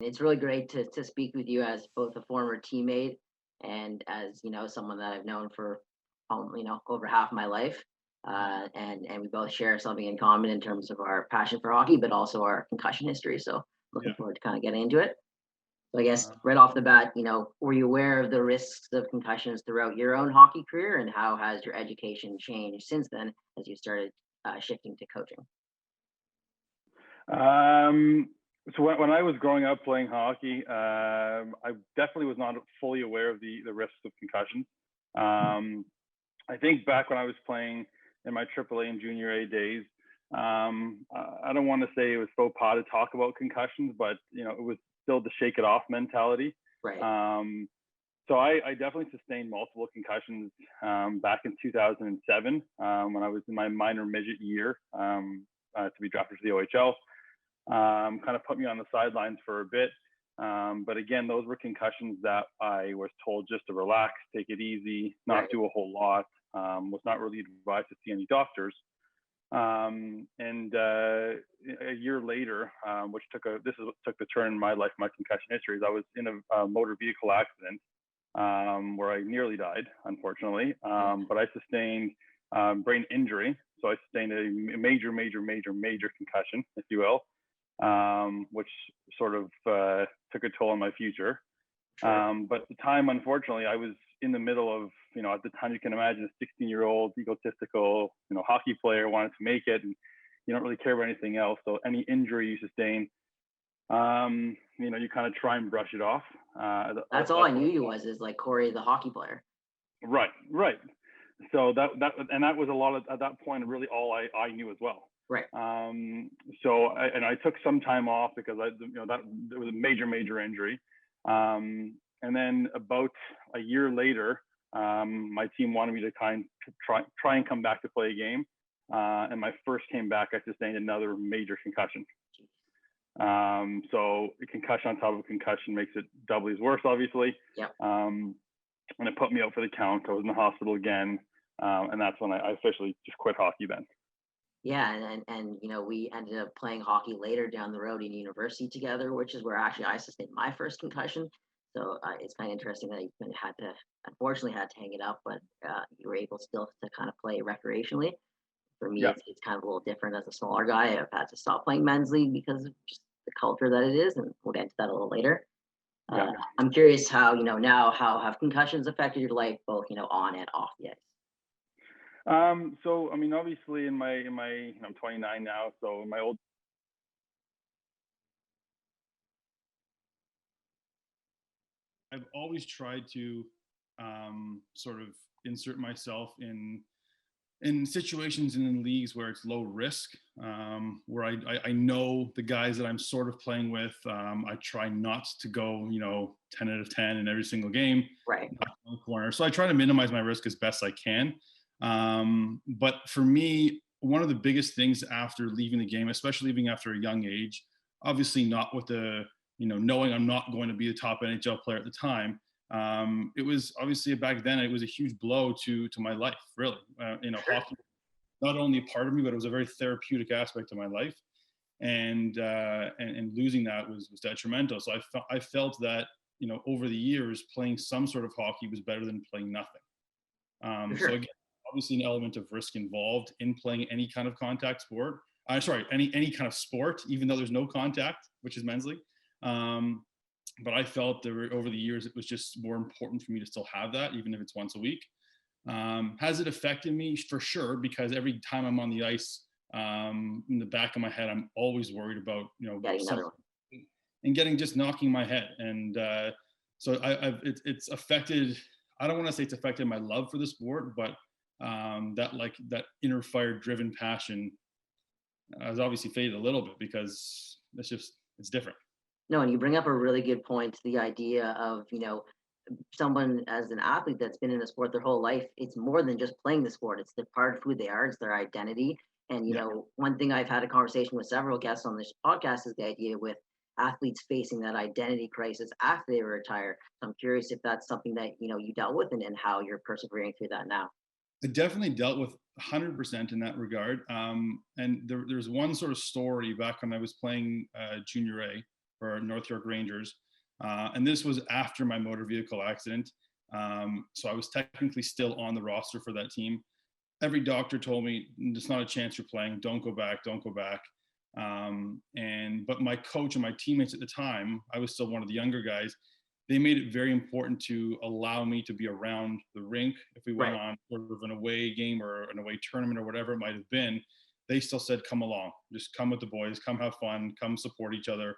It's really great to speak with you as both a former teammate and as someone that I've known for over half my life. And we both share something in common in terms of our passion for hockey, but also our concussion history. So looking Yeah. forward to kind of getting into it. So I guess Uh, right off the bat, were you aware of the risks of concussions throughout your own hockey career, and how has your education changed since then as you started shifting to coaching? um, so when I was growing up playing hockey, I definitely was not fully aware of the risks of concussions. Um, I think back when I was playing in my AAA and Junior A days, I don't want to say it was faux pas to talk about concussions, but it was still the shake it off mentality. Right. Um, so I definitely sustained multiple concussions back in 2007 when I was in my minor midget year to be drafted to the OHL. Kind of put me on the sidelines for a bit. But again, those were concussions that I was told just to relax, take it easy, not Right. do a whole lot. Was not really advised to see any doctors. And a year later, which this is what took the turn in my life, my concussion history, is I was in a motor vehicle accident where I nearly died, unfortunately. But I sustained brain injury. So I sustained a major concussion, if you will, which sort of took a toll on my future. Sure. But at the time, unfortunately, I was in the middle of, at the time you can imagine a 16-year-old egotistical, hockey player wanted to make it, and you don't really care about anything else. So any injury you sustain, you kind of try and brush it off. That's all I That's what knew I you thought. was is like Corey, the hockey player. Right. So that was a lot of, at that point, really all I knew as well. Right. I took some time off because that it was a major injury. And then about a year later, my team wanted me to try and come back to play a game. And my first came back, I sustained another major concussion. So a concussion on top of a concussion makes it doubly as worse, obviously. Yep. And it put me out for the count. I was in the hospital again. And that's when I officially just quit hockey then. Yeah, and we ended up playing hockey later down the road in university together, which is where actually I sustained my first concussion. So it's kind of interesting that you unfortunately had to hang it up, but you were able still to kind of play recreationally. For me, Yeah. it's kind of a little different as a smaller guy. I've had to stop playing men's league because of just the culture that it is, and we'll get into that a little later. Yeah. I'm curious how now how have concussions affected your life, both on and off the ice. So I mean, obviously in my I'm 29 now, so in my old I've always tried to sort of insert myself in situations and in leagues where it's low risk, where I know the guys that I'm sort of playing with. I try not to go 10 out of 10 in every single game, Right. not in the corner. So I try to minimize my risk as best I can. But for me, one of the biggest things after leaving the game, especially leaving after a young age, obviously not with the knowing I'm not going to be the top NHL player at the time. It was obviously back then it was a huge blow to my life, really. Sure. Hockey not only a part of me, but it was a very therapeutic aspect of my life, and losing that was detrimental. So I felt that over the years playing some sort of hockey was better than playing nothing. For So sure. again, obviously an element of risk involved in playing any kind of contact sport. Sorry, any kind of sport, even though there's no contact, which is men's league. But I felt over the years it was just more important for me to still have that, even if it's once a week. Has it affected me? For sure, because every time I'm on the ice, in the back of my head, I'm always worried about Getting some another one. and getting just knocking my head. And so it's affected. I don't want to say it's affected my love for the sport, but that inner fire driven passion has obviously faded a little bit because it's different. No, and you bring up a really good point, the idea of, someone as an athlete that's been in the sport their whole life, it's more than just playing the sport. It's the part of who they are, it's their identity. And, Yeah. one thing I've had a conversation with several guests on this podcast is the idea with athletes facing that identity crisis after they retire. So I'm curious if that's something that, you dealt with, and how you're persevering through that now. I definitely dealt with 100% in that regard. And there's one sort of story back when I was playing Junior A. for North York Rangers. And this was after my motor vehicle accident. So I was technically still on the roster for that team. Every doctor told me, it's not a chance you're playing. Don't go back. Don't go back. But my coach and my teammates at the time, I was still one of the younger guys. They made it very important to allow me to be around the rink. If we went on sort of an away game or an away tournament or whatever it might have been, they still said, come along, just come with the boys, come have fun, come support each other.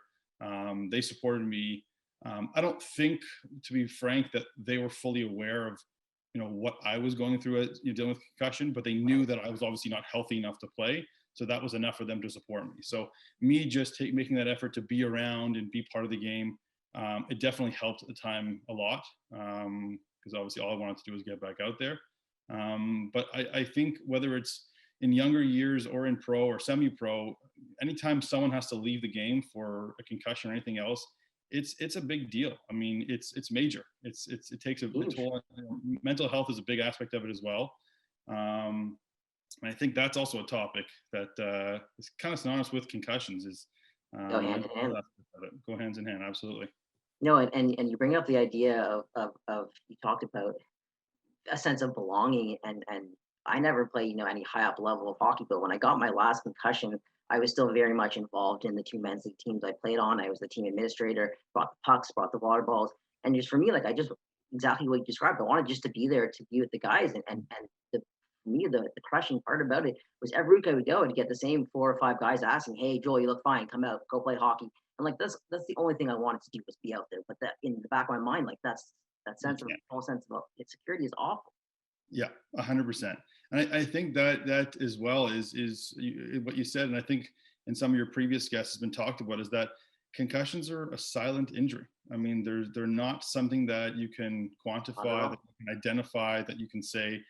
They supported me. I don't think, to be frank, that they were fully aware of, what I was going through dealing with concussion, but they knew that I was obviously not healthy enough to play. So that was enough for them to support me. So me just making that effort to be around and be part of the game, it definitely helped at the time a lot, because obviously all I wanted to do was get back out there. But I think whether it's in younger years or in pro or semi-pro, anytime someone has to leave the game for a concussion or anything else, it's a big deal. I mean, it's major. It takes a toll. Mental health is a big aspect of it as well. And I think that's also a topic that is kind of synonymous with concussions. Is Go hand in hand. Go hands in hand, absolutely. No, and you bring up the idea of you talked about a sense of belonging, and I never played any high up level of hockey, but when I got my last concussion, I was still very much involved in the two men's league teams I played on. I was the team administrator, brought the pucks, brought the water balls, and just for me, like I just exactly what you described. I wanted just to be there to be with the guys, and the for me the crushing part about it was every week I would go to get the same 4 or 5 guys asking, "Hey Joel, you look fine. Come out, go play hockey." And like that's the only thing I wanted to do was be out there. But that in the back of my mind, like that false sense of insecurity is awful. Yeah, 100%. And I think that as well is what you said, and I think in some of your previous guests has been talked about, is that concussions are a silent injury. I mean, they're not something that you can quantify, that you can identify, that you can say,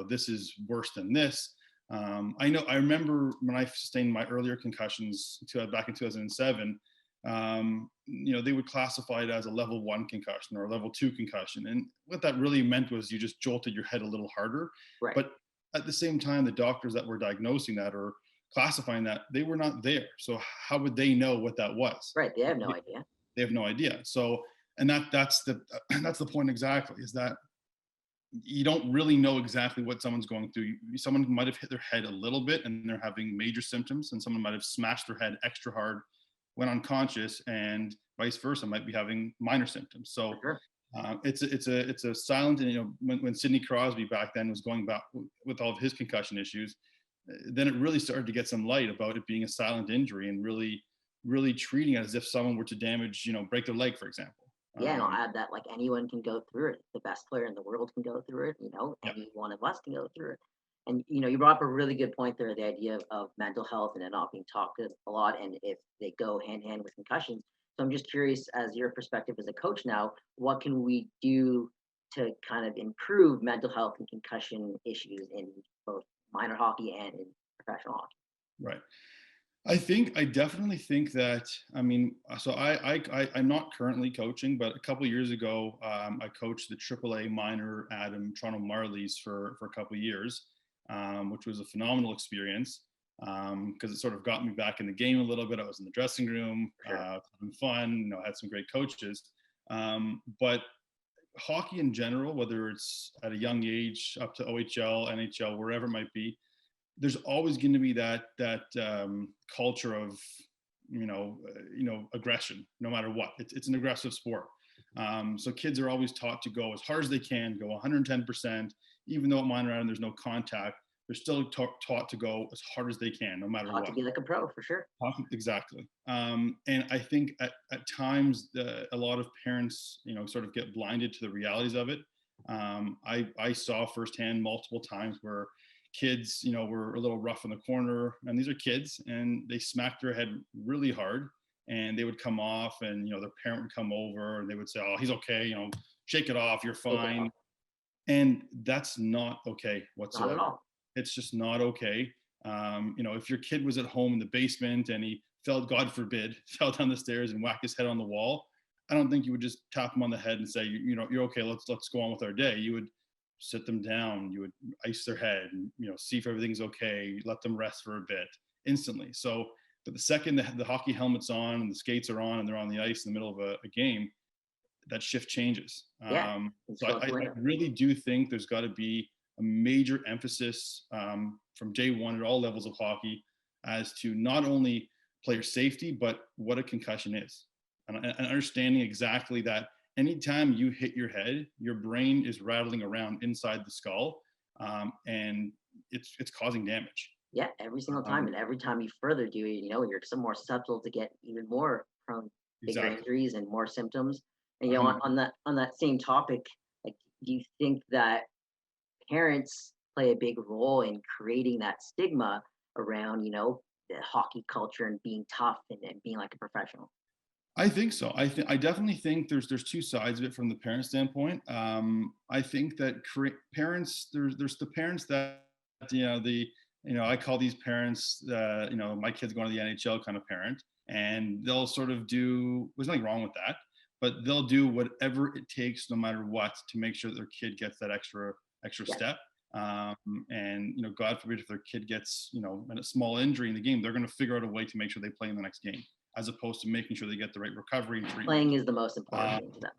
this is worse than this. I remember when I sustained my earlier concussions back in 2007. They would classify it as a level 1 concussion or a level 2 concussion. And what that really meant was you just jolted your head a little harder. Right. But at the same time, the doctors that were diagnosing that or classifying that, they were not there. So how would they know what that was? Right. They have no idea. They have no idea. So, and that's the point exactly, is that you don't really know exactly what someone's going through. Someone might have hit their head a little bit and they're having major symptoms, and someone might have smashed their head extra hard, went unconscious, and vice versa, might be having minor symptoms. So sure. It's a silent, and when Sidney Crosby back then was going back with all of his concussion issues, then it really started to get some light about it being a silent injury and really treating it as if someone were to damage, break their leg, for example. Yeah, and I'll add that like anyone can go through it. The best player in the world can go through it. Yep. Any one of us can go through it. And you brought up a really good point there, the idea of mental health and it not being talked a lot, and if they go hand in hand with concussions. So I'm just curious, as your perspective as a coach now, what can we do to kind of improve mental health and concussion issues in both minor hockey and in professional hockey? Right. I definitely think that, I mean, so I'm not currently coaching, but a couple of years ago, I coached the AAA minor Adam Toronto Marlies for a couple of years, which was a phenomenal experience, because it sort of got me back in the game a little bit. I was in the dressing room, Sure. having fun, had some great coaches. But hockey in general, whether it's at a young age up to OHL, NHL, wherever it might be, there's always going to be that culture of aggression, no matter what. It's an aggressive sport. So kids are always taught to go as hard as they can, go 110%, even though at minor Adam there's no contact. They're still taught to go as hard as they can, no matter what. To be like a pro, for sure. Exactly. And I think at times a lot of parents, sort of get blinded to the realities of it. I saw firsthand multiple times where kids, were a little rough in the corner, and these are kids, and they smacked their head really hard, and they would come off, and their parent would come over, and they would say, "Oh, he's okay, shake it off, you're fine." And that's not okay whatsoever. Not at all. It's just not okay. If your kid was at home in the basement and he fell, God forbid, fell down the stairs and whacked his head on the wall, I don't think you would just tap him on the head and say, you're okay, let's go on with our day. You would sit them down, you would ice their head, and see if everything's okay, let them rest for a bit instantly. So But the second the hockey helmet's on and the skates are on and they're on the ice in the middle of a game, that shift changes. Yeah. So I really do think there's got to be a major emphasis from day one at all levels of hockey as to not only player safety, but what a concussion is. And understanding exactly that anytime you hit your head, your brain is rattling around inside the skull, and it's causing damage. Yeah, every single time, and every time you further do it, you're some more susceptible to get even more prone bigger Exactly. injuries and more symptoms. And Mhm. on that same topic, like, do you think that parents play a big role in creating that stigma around, the hockey culture and being tough and being like a professional? I think so. I definitely think there's two sides of it from the parent standpoint. I think that parents there's the parents that I call these parents my kid's going to the NHL kind of parent, and they'll sort of do. There's nothing wrong with that, but they'll do whatever it takes, no matter what, to make sure that their kid gets that extra Yeah. step. And God forbid if their kid gets a small injury in the game, they're going to figure out a way to make sure they play in the next game, as opposed to making sure they get the right recovery and treatment. Playing is the most important Uh, thing to them.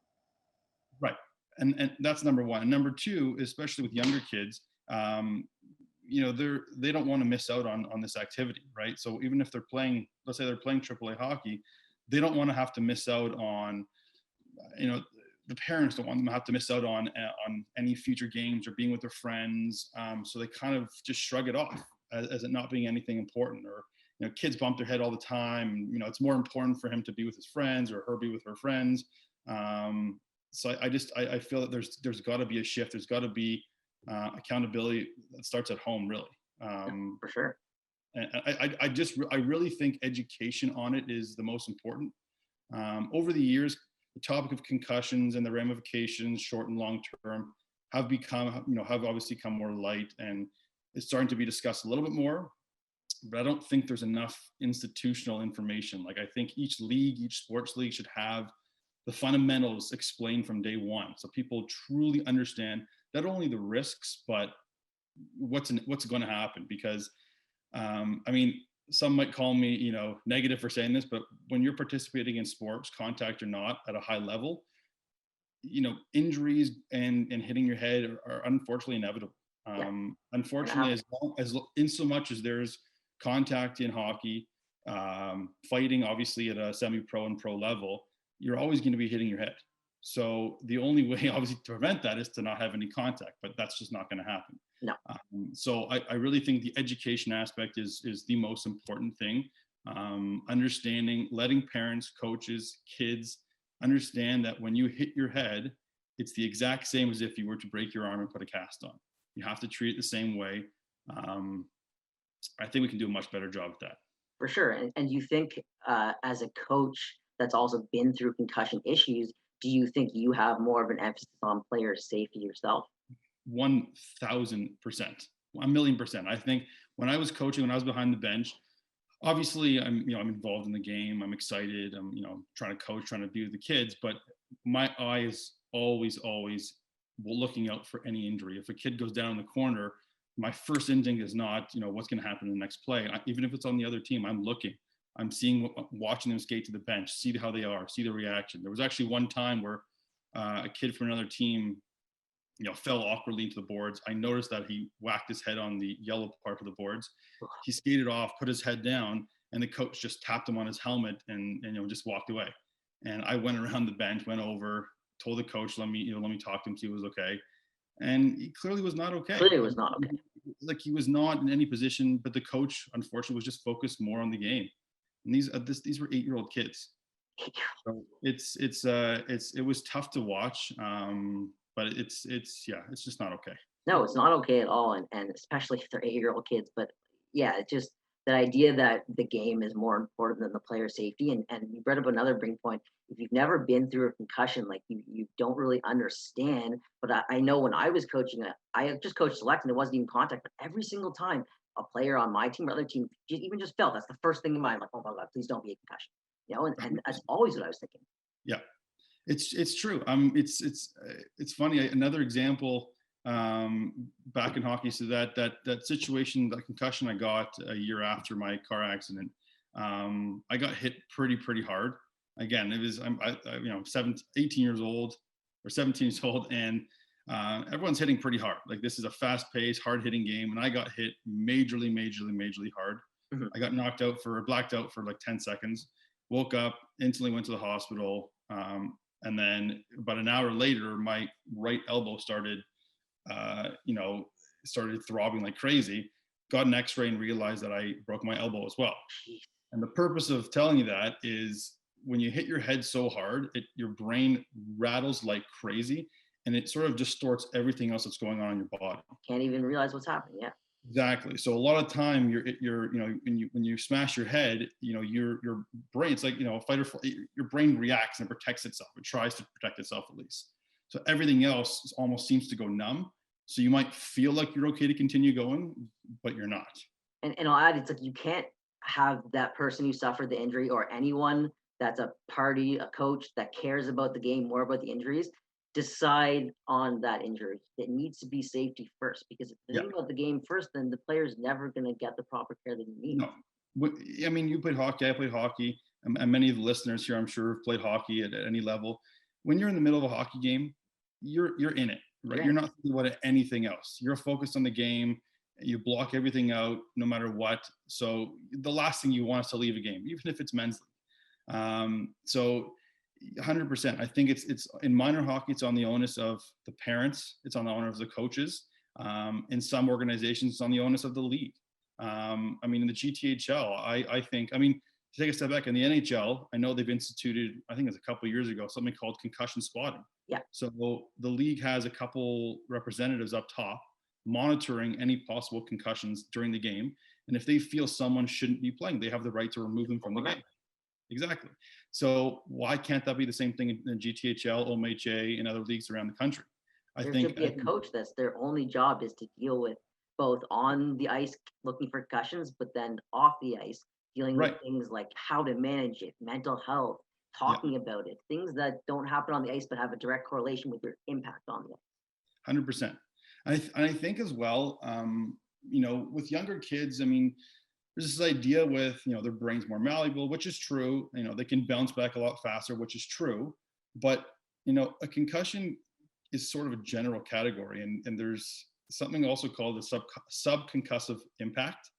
right. And that's number one. And number two, especially with younger kids, they don't want to miss out on this activity, right? So even if they're playing, let's say they're playing AAA hockey, they don't want to have to miss out on, the parents don't want them to have to miss out on any future games or being with their friends. So they kind of just shrug it off as it not being anything important. Or kids bump their head all the time. It's more important for him to be with his friends or her be with her friends. So I feel that there's got to be a shift. There's got to be accountability that starts at home, really. For sure. And I really think education on it is the most important. Over the years, the topic of concussions and the ramifications, short and long term, have obviously come more light, and it's starting to be discussed a little bit more. But I don't think there's enough institutional information. Like, I think each league, each sports league should have the fundamentals explained from day one, so people truly understand not only the risks, but what's going to happen. Because some might call me negative for saying this, but when you're participating in sports, contact or not, at a high level, injuries and hitting your head are unfortunately inevitable. Yeah. Unfortunately, as in so much as there's contact in hockey, fighting obviously at a semi-pro and pro level, you're always going to be hitting your head. So the only way obviously to prevent that is to not have any contact, but that's just not going to happen. No. So I really think the education aspect is the most important thing. Understanding, letting parents, coaches, kids understand that when you hit your head, it's the exact same as if you were to break your arm and put a cast on. You have to treat it the same way. I think we can do a much better job at that. For sure. And you think, as a coach that's also been through concussion issues, do you think you have more of an emphasis on player safety yourself? 1,000%, 1,000,000%. I think when I was coaching, when I was behind the bench, obviously I'm involved in the game. I'm excited. I'm trying to coach, trying to be with the kids, but my eye is always looking out for any injury. If a kid goes down in the corner, my first instinct is not, what's going to happen in the next play. Even if it's on the other team, I'm looking. I'm watching them skate to the bench, see how they are, see the reaction. There was actually one time where a kid from another team, fell awkwardly into the boards. I noticed that he whacked his head on the yellow part of the boards. He skated off, put his head down, and the coach just tapped him on his helmet and just walked away. And I went around the bench, went over, told the coach, let me talk to him, see if he was okay. And he clearly was not okay. Clearly was not okay. Like, he was not in any position, but the coach, unfortunately, was just focused more on the game. And these were 8-year-old kids. So it was tough to watch, but it's just not okay. No, it's not okay at all, and especially if they're 8-year-old kids. But yeah, it's just the idea that the game is more important than the player safety. And you brought up another bring point. If you've never been through a concussion, like, you don't really understand. But I know when I was coaching, I just coached select, and it wasn't even contact. But every single time a player on my team or other team just felt, that's the first thing in mind, like, oh my God, please don't be a concussion. And that's always what I was thinking. Yeah, it's true. It's funny. Another example, back in hockey. So that situation, that concussion I got a year after my car accident, I got hit pretty hard. Again, it was, you know, 18 years old or 17 years old, and everyone's hitting pretty hard. Like, this is a fast-paced, hard-hitting game, and I got hit majorly hard. Mhm. I got blacked out for like 10 seconds, woke up, instantly went to the hospital. And then about an hour later, my right elbow started, you know, started throbbing like crazy. Got an x-ray and realized that I broke my elbow as well. Jeez. And the purpose of telling you that is, when you hit your head so hard, your brain rattles like crazy, and it sort of distorts everything else that's going on in your body. Can't even realize what's happening. Yeah. Exactly. So a lot of time, you're you know, when you smash your head, you know, your brain, it's like, you know, fight or flight, your brain reacts and protects itself. It tries to protect itself at least. So everything else almost seems to go numb. So you might feel like you're okay to continue going, but you're not. And I'll add, it's like you can't have that person who suffered the injury, or anyone that's a party, a coach that cares about the game more about the injuries, decide on that injury. It needs to be safety first, because if they Yeah. think about the game first, then the player's never going to get the proper care that he needs. No. I mean, you played hockey, I played hockey, and many of the listeners here, I'm sure, have played hockey at any level. When you're in the middle of a hockey game, you're in it, right? You're not thinking about anything else. You're focused on the game. You block everything out, no matter what. So the last thing you want is to leave a game, even if it's men's league. So 100%. I think it's in minor hockey, it's on the onus of the parents. It's on the onus of the coaches. In some organizations, it's on the onus of the league. I mean, in the GTHL, I think, I mean, to take a step back, in the NHL, I know they've instituted, I think it's a couple of years ago, something called concussion spotting. Yeah. So the league has a couple representatives up top monitoring any possible concussions during the game. And if they feel someone shouldn't be playing, they have the right to remove them from the game. Exactly. So why can't that be the same thing in GTHL, OMHA, and other leagues around the country? There should be a coach that's their only job is to deal with both on the ice looking for concussions, but then off the ice dealing with things like how to manage it, mental health, talking about it, things that don't happen on the ice but have a direct correlation with your impact on the ice. 100%. I think as well, you know, with younger kids, I mean, there's this idea with, you know, their brain's more malleable, which is true. You know, they can bounce back a lot faster, which is true. But, you know, a concussion is sort of a general category. And there's something also called a subconcussive impact.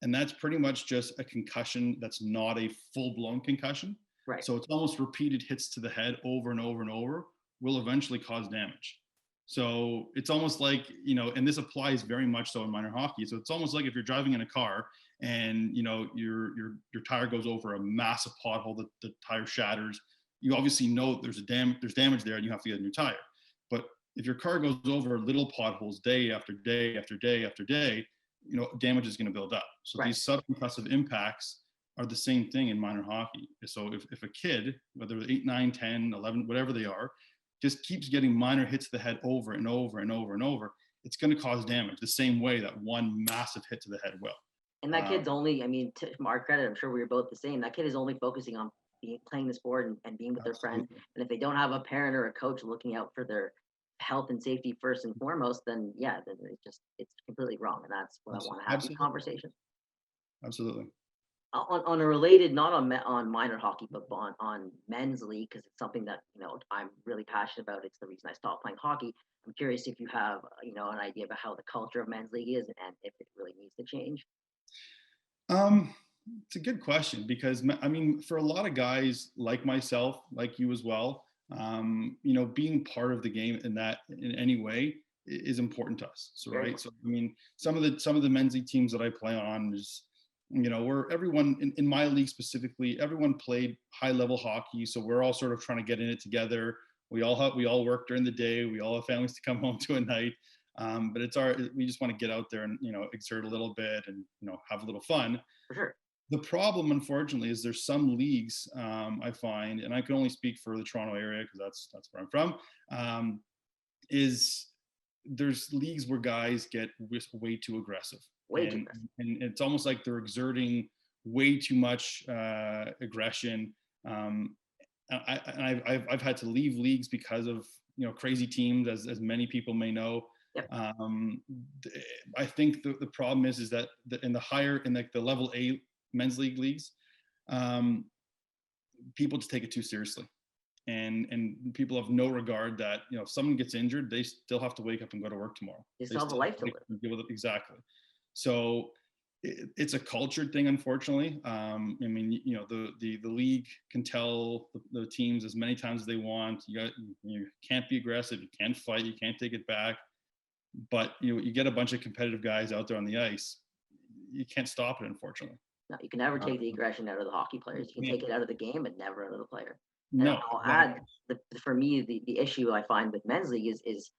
And that's pretty much just a concussion that's not a full-blown concussion. Right. So it's almost repeated hits to the head over and over and over will eventually cause damage. So it's almost like, you know, and this applies very much so in minor hockey. So it's almost like if you're driving in a car and, you know, your tire goes over a massive pothole, the tire shatters. You obviously know there's damage there and you have to get a new tire. But if your car goes over little potholes day after day after day after day, you know, damage is going to build up. So these subconcussive impacts are the same thing in minor hockey. So if a kid, whether they're 8, 9, 10, 11, whatever they are, just keeps getting minor hits to the head over and over and over and over, it's going to cause damage the same way that one massive hit to the head will. And that kid's only, I mean, to our credit, I'm sure we were both the same. That kid is only focusing on playing the sport and being with their friends. And if they don't have a parent or a coach looking out for their health and safety first and foremost, then yeah, then it's completely wrong. And that's what I want to have these conversations. Absolutely. On a related, not on minor hockey, but on men's league, because it's something that, you know, I'm really passionate about. It's the reason I stopped playing hockey. I'm curious if you have, you know, an idea about how the culture of men's league is and if it really needs to change. It's a good question, because I mean, for a lot of guys like myself, like you as well, you know, being part of the game in any way is important to us. So right. So I mean, some of the men's league teams that I play on is, you know, where everyone in my league specifically, everyone played high level hockey. So we're all sort of trying to get in it together. We all work during the day. We all have families to come home to at night. But we just want to get out there and, you know, exert a little bit and, you know, have a little fun. For sure. The problem, unfortunately, is there's some leagues I find, and I can only speak for the Toronto area because that's where I'm from, is there's leagues where guys get way too aggressive. And it's almost like they're exerting way too much aggression. I've had to leave leagues because of, you know, crazy teams, as many people may know. Yep. I think the problem is that in the level A men's leagues, people just take it too seriously. And people have no regard that, if someone gets injured, they still have to wake up and go to work tomorrow. They They still have a still life to wake live. up and deal with it. Exactly. So it's a cultured thing, unfortunately. I mean, the league can tell the teams as many times as they want. You can't be aggressive. You can't fight. You can't take it back. But you get a bunch of competitive guys out there on the ice. You can't stop it, unfortunately. No, you can never take the Um, aggression out of the hockey players. You can take it out of the game, but never out of the player. And no, I'll exactly. add, for me, the issue I find with men's league is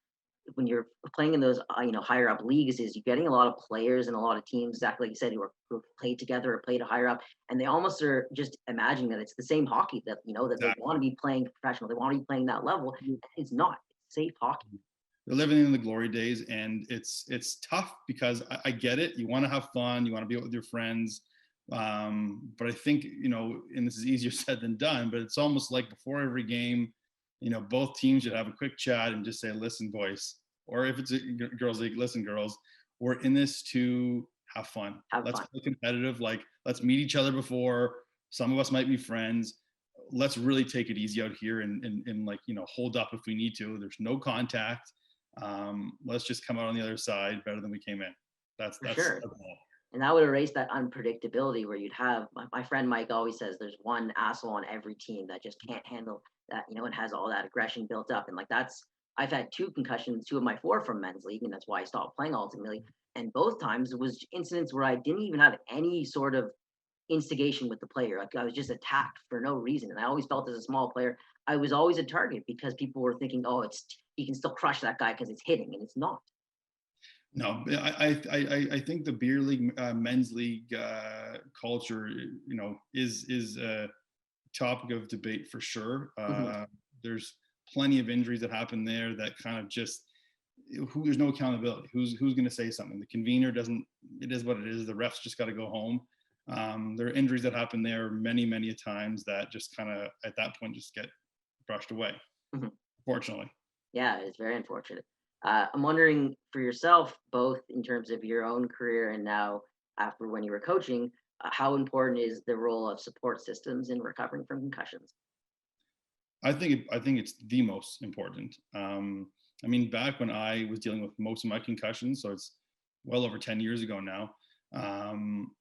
when you're playing in those higher up leagues, is you're getting a lot of players and a lot of teams, exactly like you said, who played together or played higher up, and they almost are just imagining that it's the same hockey, that that they Exactly. want to be playing professional, they want to be playing that level. It's not. It's safe hockey. They're living in the glory days, and it's tough because I get it. You want to have fun, you want to be out with your friends, but I think and this is easier said than done. But it's almost like before every game, both teams should have a quick chat and just say, "Listen, boys," or if it's a girls' league, "Listen, girls, we're in this to have fun. Have Let's fun. be competitive. Like, let's meet each other before. Some of us might be friends. Let's really take it easy out here and like hold up if we need to. There's no contact. Let's just come out on the other side better than we came in." That's For that's, sure. that's all. And that would erase that unpredictability where you'd have, my friend Mike always says, there's one asshole on every team that just can't handle that, and has all that aggression built up. And like I've had two concussions, two of my four from men's league, and that's why I stopped playing ultimately. And both times it was incidents where I didn't even have any sort of instigation with the player. Like I was just attacked for no reason. And I always felt, as a small player, I was always a target because people were thinking, oh, he can still crush that guy because it's hitting, and it's not. No, I think the beer league, men's league culture, is a topic of debate for sure. Hmm. There's plenty of injuries that happen there that kind of just there's no accountability. Who's going to say something? The convener doesn't. It is what it is. The refs just got to go home. There are injuries that happen there many a times that just kind of at that point just get brushed away. Hmm. Fortunately. Yeah, it's very unfortunate. I'm wondering for yourself, both in terms of your own career and now after when you were coaching, how important is the role of support systems in recovering from concussions? I think it's the most important. I mean, back when I was dealing with most of my concussions, so it's well over 10 years ago now. Um,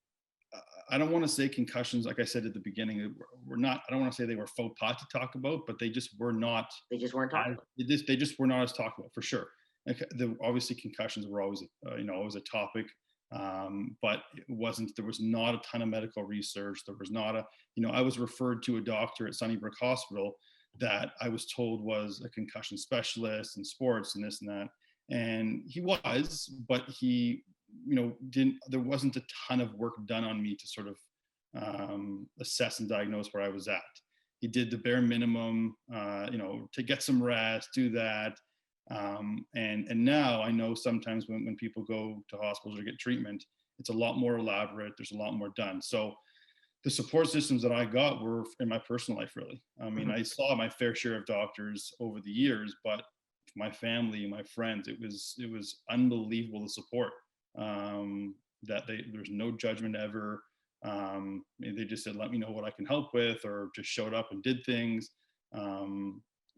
I don't want to say concussions, like I said at the beginning, were not. I don't want to say they were faux pas to talk about, but they just were not. They just weren't talked about. They just were not as talked about for sure. Like obviously concussions were always always a topic, but it wasn't. There was not a ton of medical research. There was not a I was referred to a doctor at Sunnybrook Hospital that I was told was a concussion specialist in sports and this and that. And he was, but he, didn't, there wasn't a ton of work done on me to sort of assess and diagnose where I was at. He did the bare minimum, to get some rest, do that. And now I know sometimes when people go to hospitals or get treatment, it's a lot more elaborate. There's a lot more done. So the support systems that I got were in my personal life, really. I mean, Mhm. I saw my fair share of doctors over the years, but my family, my friends, it was unbelievable the support. That there's no judgment ever. They just said, "Let me know what I can help with," or just showed up and did things.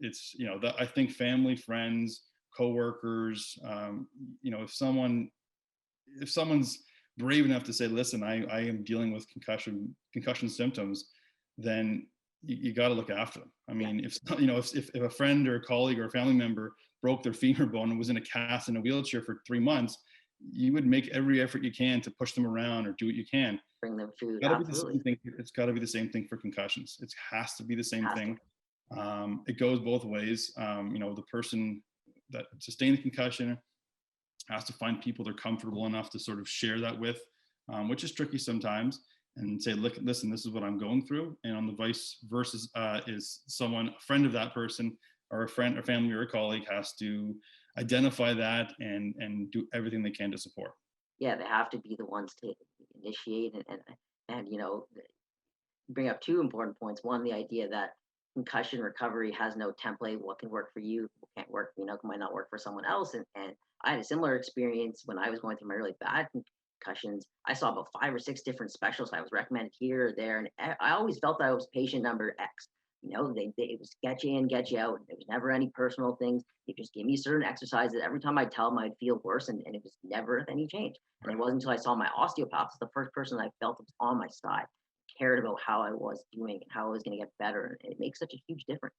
It's that I think family, friends, coworkers. If someone's brave enough to say, "Listen, I am dealing with concussion symptoms," then you got to look after them. I Yeah, mean, if a friend or a colleague or a family member broke their femur bone and was in a cast in a wheelchair for 3 months, you would make every effort you can to push them around or do what you can. bring them food. Got to be the Absolutely. same thing. It's got to be the same thing for concussions. It has to be the same Has to. thing. It goes both ways. The person that sustained the concussion has to find people they're comfortable enough to sort of share that with, which is tricky sometimes, and say, "Look, listen, this is what I'm going through." And on the vice versa, is someone, a friend of that person, or a friend or family or a colleague has to identify that and do everything they can to support. Yeah, they have to be the ones to initiate and bring up two important points. One, the idea that concussion recovery has no template. What can work for you, what can't work, might not work for someone else. And I had a similar experience when I was going through my really bad concussions. I saw about 5 or 6 different specialists. I was recommended here or there, and I always felt that I was patient number X. It was get you in, get you out. There was never any personal things. They just give me certain exercises. Every time I'd tell them, I'd feel worse, and it was never any change. And it wasn't until I saw my osteopath, the first person I felt was on my side, cared about how I was doing and how I was going to get better. And it makes such a huge difference.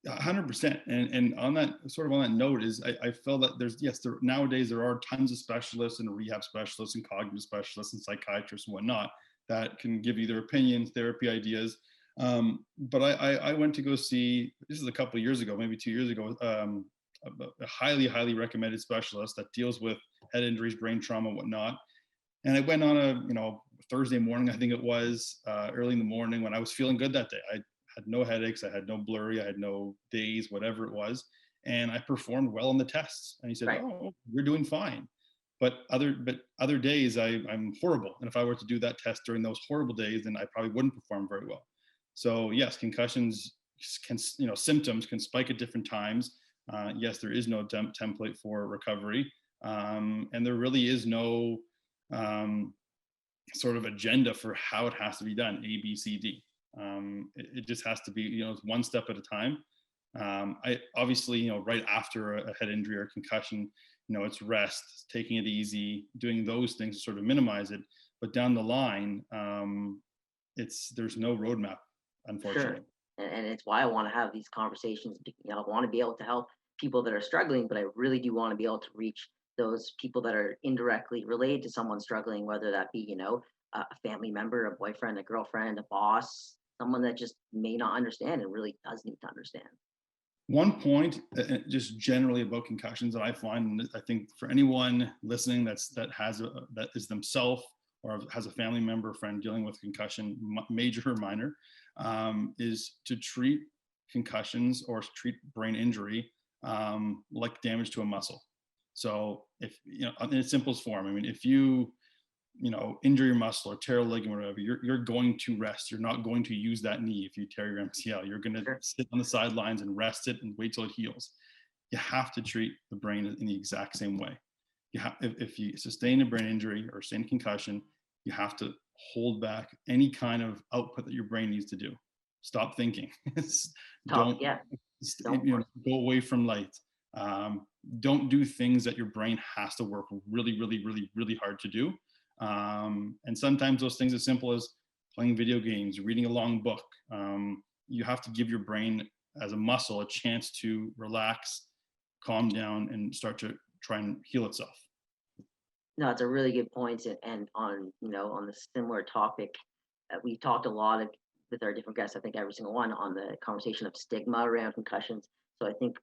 100%. And on that note is I feel that nowadays there are tons of specialists and rehab specialists and cognitive specialists and psychiatrists and whatnot that can give you their opinions, therapy ideas. But I went to go see, this is a couple of years ago, maybe 2 years ago, a highly recommended specialist that deals with head injuries, brain trauma, whatnot. And I went on a Thursday morning, I think it was, early in the morning when I was feeling good that day. I had no headaches, I had no blurry, I had no days, whatever it was. And I performed well on the tests. And he said, Right. "Oh, you're doing fine." But other days I'm horrible. And if I were to do that test during those horrible days, then I probably wouldn't perform very well. So yes, concussions symptoms can spike at different times. Yes, there is no template for recovery. And there really is no sort of agenda for how it has to be done, A, B, C, D. It just has to be, one step at a time. I obviously, right after a head injury or concussion, it's rest, taking it easy, doing those things to sort of minimize it. But down the line, there's no roadmap, unfortunately. Sure. And it's why I want to have these conversations. I want to be able to help people that are struggling, but I really do want to be able to reach those people that are indirectly related to someone struggling, whether that be, a family member, a boyfriend, a girlfriend, a boss, someone that just may not understand and really does need to understand. One point, just generally about concussions that I find, and I think for anyone listening that is themselves or has a family member or friend dealing with concussion, major or minor, is to treat concussions or treat brain injury like damage to a muscle. So if, in its simplest form, I mean, if you injure your muscle or tear a ligament or whatever, you're going to rest. You're not going to use that knee if you tear your MCL. You're going to sit on the sidelines and rest it and wait till it heals. You have to treat the brain in the exact same way. If you sustain a brain injury or sustain a concussion, you have to hold back any kind of output that your brain needs to do. Stop thinking. Don't go away from light. Don't do things that your brain has to work really, really, really, really hard to do. And sometimes those things as simple as playing video games, reading a long book. You have to give your brain as a muscle a chance to relax, calm down, and start to try and heal itself. No, it's a really good point. And on the similar topic, we talked a lot with our different guests. I think every single one on the conversation of stigma around concussions. So I think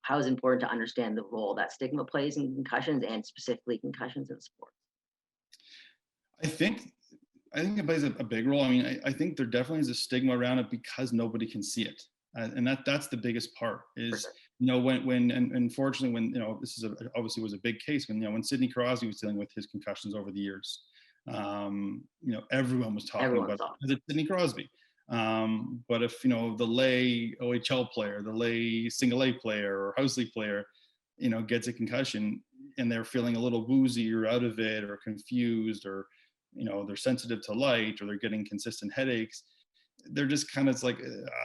how is important to understand the role that stigma plays in concussions and specifically concussions in sports. I think it plays a big role. I mean, I think there definitely is a stigma around it because nobody can see it, and that's the biggest part. Is when unfortunately when this is obviously was a big case when Sidney Crosby was dealing with his concussions over the years. Everyone was talking about it. Sidney Crosby. But if the lay OHL player, the lay single A player or house league player, gets a concussion and they're feeling a little woozy or out of it or confused or they're sensitive to light or they're getting consistent headaches, they're just kind of like,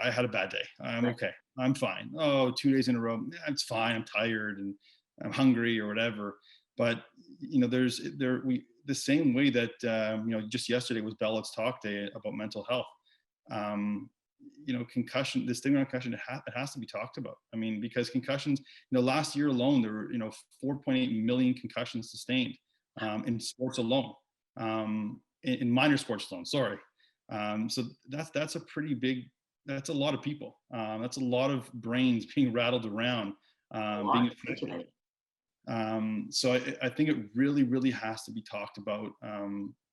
I had a bad day. I'm okay. I'm fine. Oh, 2 days in a row. It's fine. I'm tired and I'm hungry or whatever. But the same way that just yesterday was Bellett's talk day about mental health. Concussion, the stigma of concussion, it has to be talked about. I mean, because concussions, last year alone, there were, 4.8 million concussions sustained in sports alone, in minor sports alone, sorry. So that's a pretty big, that's a lot of people. That's a lot of brains being rattled around, being affected. So I think it really, really has to be talked about.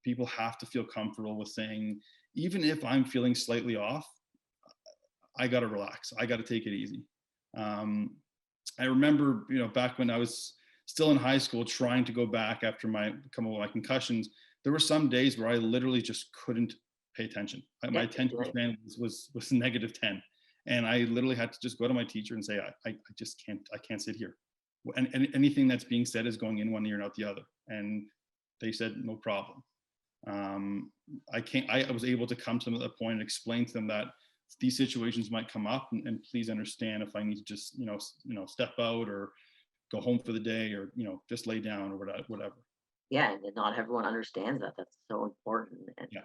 People have to feel comfortable with saying, even if I'm feeling slightly off, I got to relax. I got to take it easy. I remember, back when I was still in high school, trying to go back after my concussions, there were some days where I literally just couldn't pay attention. My attention span was -10. And I literally had to just go to my teacher and say, I just can't sit here. and anything that's being said is going in one ear and out the other. And they said, no problem. I was able to come to them at that point and explain to them that these situations might come up, and please understand if I need to just, step out or go home for the day, or, just lay down or whatever. Yeah, and not everyone understands that. That's so important. And Yeah.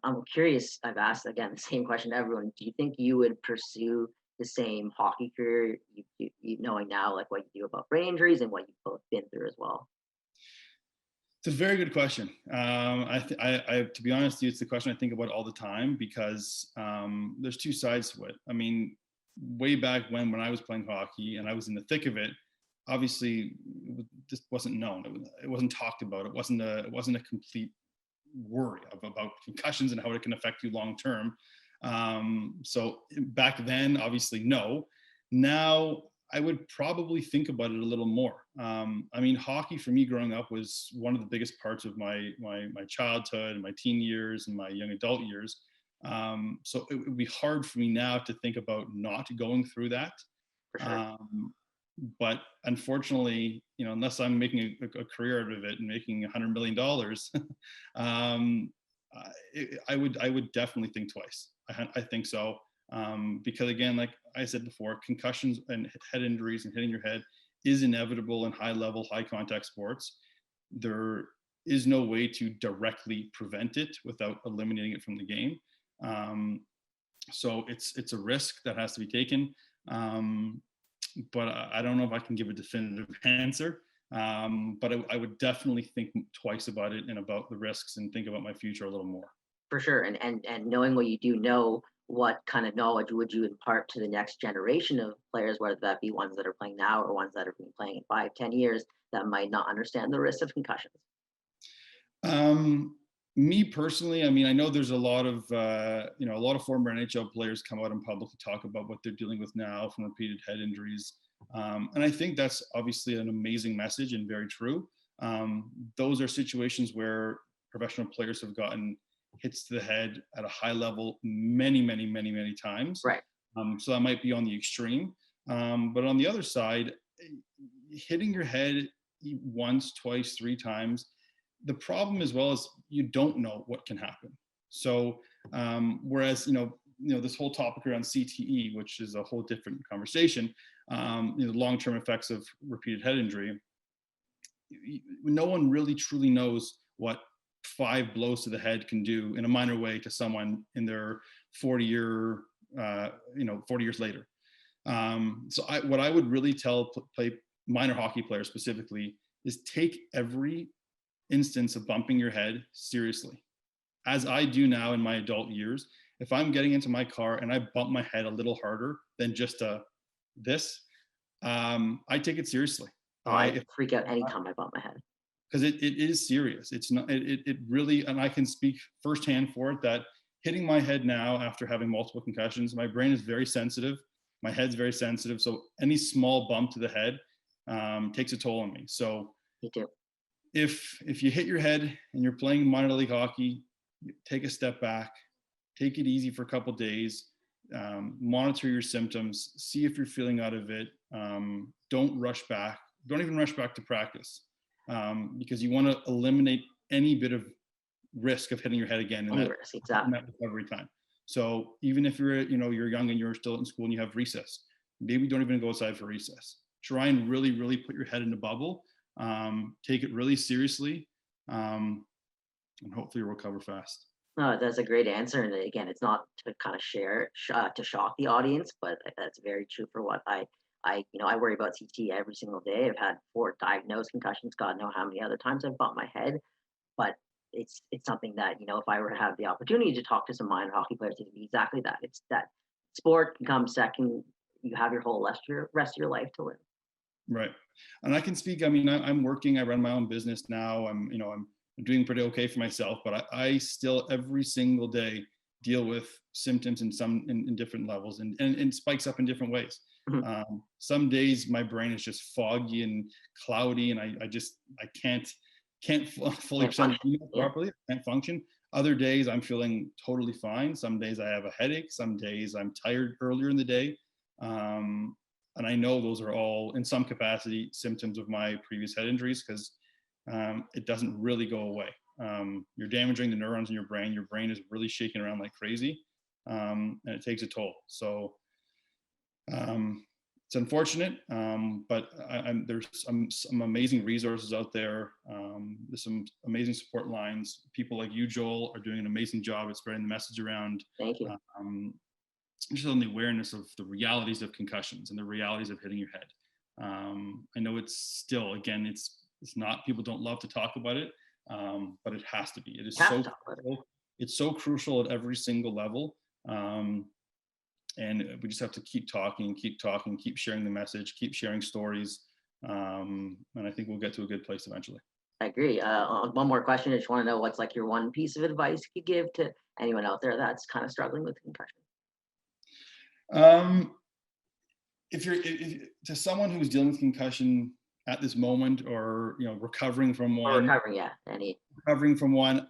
I'm curious. I've asked again the same question to everyone. Do you think you would pursue the same hockey career, you knowing now like what you do about brain injuries and what you've both been through as well? It's a very good question. To be honest with you, it's the question I think about all the time, because there's two sides to it. I mean, way back when I was playing hockey and I was in the thick of it, obviously this wasn't known. It wasn't talked about. It wasn't a complete worry about concussions and how it can affect you long term. So back then, obviously, no. Now I would probably think about it a little more. I mean, hockey for me growing up was one of the biggest parts of my childhood and my teen years and my young adult years. So it would be hard for me now to think about not going through that. For sure. But unfortunately, unless I'm making a career out of it and making $100 million, I would definitely think twice. I think so. Because again, like I said before, concussions and head injuries and hitting your head is inevitable in high level, high contact sports. There is no way to directly prevent it without eliminating it from the game. So it's a risk that has to be taken. But I don't know if I can give a definitive answer. But I would definitely think twice about it and about the risks, and think about my future a little more. For sure. And knowing what you do know, what kind of knowledge would you impart to the next generation of players, whether that be ones that are playing now or ones that are playing in 5-10 years that might not understand the risks of concussions? Me personally, I mean, I know there's a lot of former NHL players come out in public to talk about what they're dealing with now from repeated head injuries. And I think that's obviously an amazing message and very true. Those are situations where professional players have gotten hits to the head at a high level many, many, many, many times. Right. So that might be on the extreme. But on the other side, hitting your head once, twice, three times, the problem as well is you don't know what can happen. So whereas, this whole topic around CTE, which is a whole different conversation, long-term effects of repeated head injury, no one really truly knows what 5 blows to the head can do in a minor way to someone in their 40 years later. So what I would really tell minor hockey players specifically is take every instance of bumping your head seriously. As I do now in my adult years, if I'm getting into my car and I bump my head a little harder than just this, I take it seriously. I freak out anytime I bump my head. Because it is serious. It's not, it really, and I can speak firsthand for it, that hitting my head now after having multiple concussions, my brain is very sensitive. My head's very sensitive. So any small bump to the head takes a toll on me. So Me too. if you hit your head and you're playing minor league hockey, take a step back, take it easy for a couple days, monitor your symptoms, see if you're feeling out of it. Don't rush back. Don't even rush back to practice. Because you want to eliminate any bit of risk of hitting your head again in that recovery time. So even if you're young and you're still in school and you have recess, maybe don't even go outside for recess. Try and really, really put your head in a bubble. Take it really seriously, and hopefully you'll recover fast. No, that's a great answer. And again, it's not to kind of to shock the audience, but that's very true for what I worry about CT every single day. I've had 4 diagnosed concussions, God knows how many other times I've bumped my head. But it's something that, if I were to have the opportunity to talk to some minor hockey players, it'd be exactly that. It's that sport can come second. You have your whole rest of your life to live. Right. And I can speak, I mean, I'm working, I run my own business now. I'm doing pretty okay for myself, but I still every single day deal with symptoms in different levels and spikes up in different ways. Mm-hmm. Some days my brain is just foggy and cloudy, and I can't fully function properly. I can't function. Other days I'm feeling totally fine. Some days I have a headache. Some days I'm tired earlier in the day. And I know those are all in some capacity symptoms of my previous head injuries, because it doesn't really go away. You're damaging the neurons in your brain. Your brain is really shaking around like crazy, and it takes a toll. So it's unfortunate, but there's some amazing resources out there. There's some amazing support lines. People like you, Joel, are doing an amazing job at spreading the message around. Thank you. Just on the awareness of the realities of concussions and the realities of hitting your head. I know it's still, again, it's not, people don't love to talk about it, but it has to be. It is so crucial. It's so crucial at every single level. And we just have to keep talking, keep sharing the message, keep sharing stories. And I think we'll get to a good place eventually. I agree. One more question. I just want to know what's like your one piece of advice you could give to anyone out there that's kind of struggling with concussion. If to someone who's dealing with concussion at this moment, or recovering from one, recovering from one,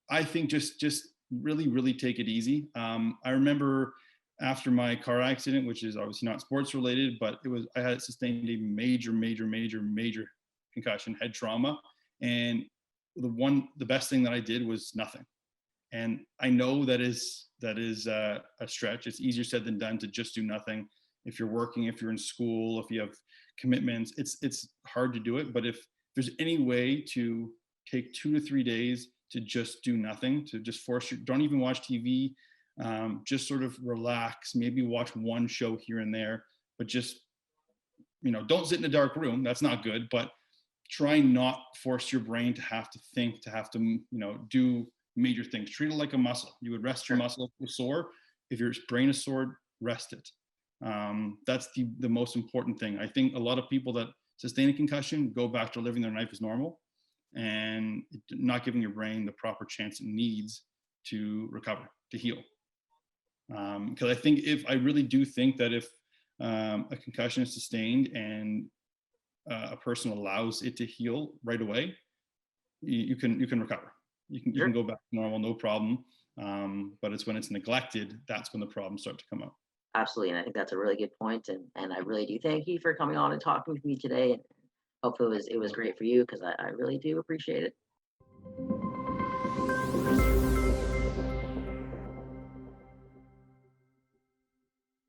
I think just really take it easy. I remember after my car accident, which is obviously not sports related, but I had sustained a major concussion, head trauma, and the best thing that I did was nothing. And I know that is a stretch. It's easier said than done to just do nothing. If you're working, if you're in school, if you have commitments, it's hard to do it. But if there's any way to take 2 to 3 days to just do nothing, to just don't even watch TV, just sort of relax, maybe watch one show here and there, but just, don't sit in a dark room. That's not good, but try not force your brain to have to think, to have to, do major things. Treat it like a muscle. You would rest your muscle if it's sore. If your brain is sore, rest it. That's the most important thing. I think a lot of people that sustain a concussion go back to living their life as normal and not giving your brain the proper chance it needs to recover, to heal. Because I really do think that if a concussion is sustained and a person allows it to heal right away, you can recover. You can go back to normal, no problem. But it's when it's neglected, that's when the problems start to come out. Absolutely. And I think that's a really good point. And I really do thank you for coming on and talking with me today. And hopefully it was great for you, because I really do appreciate it.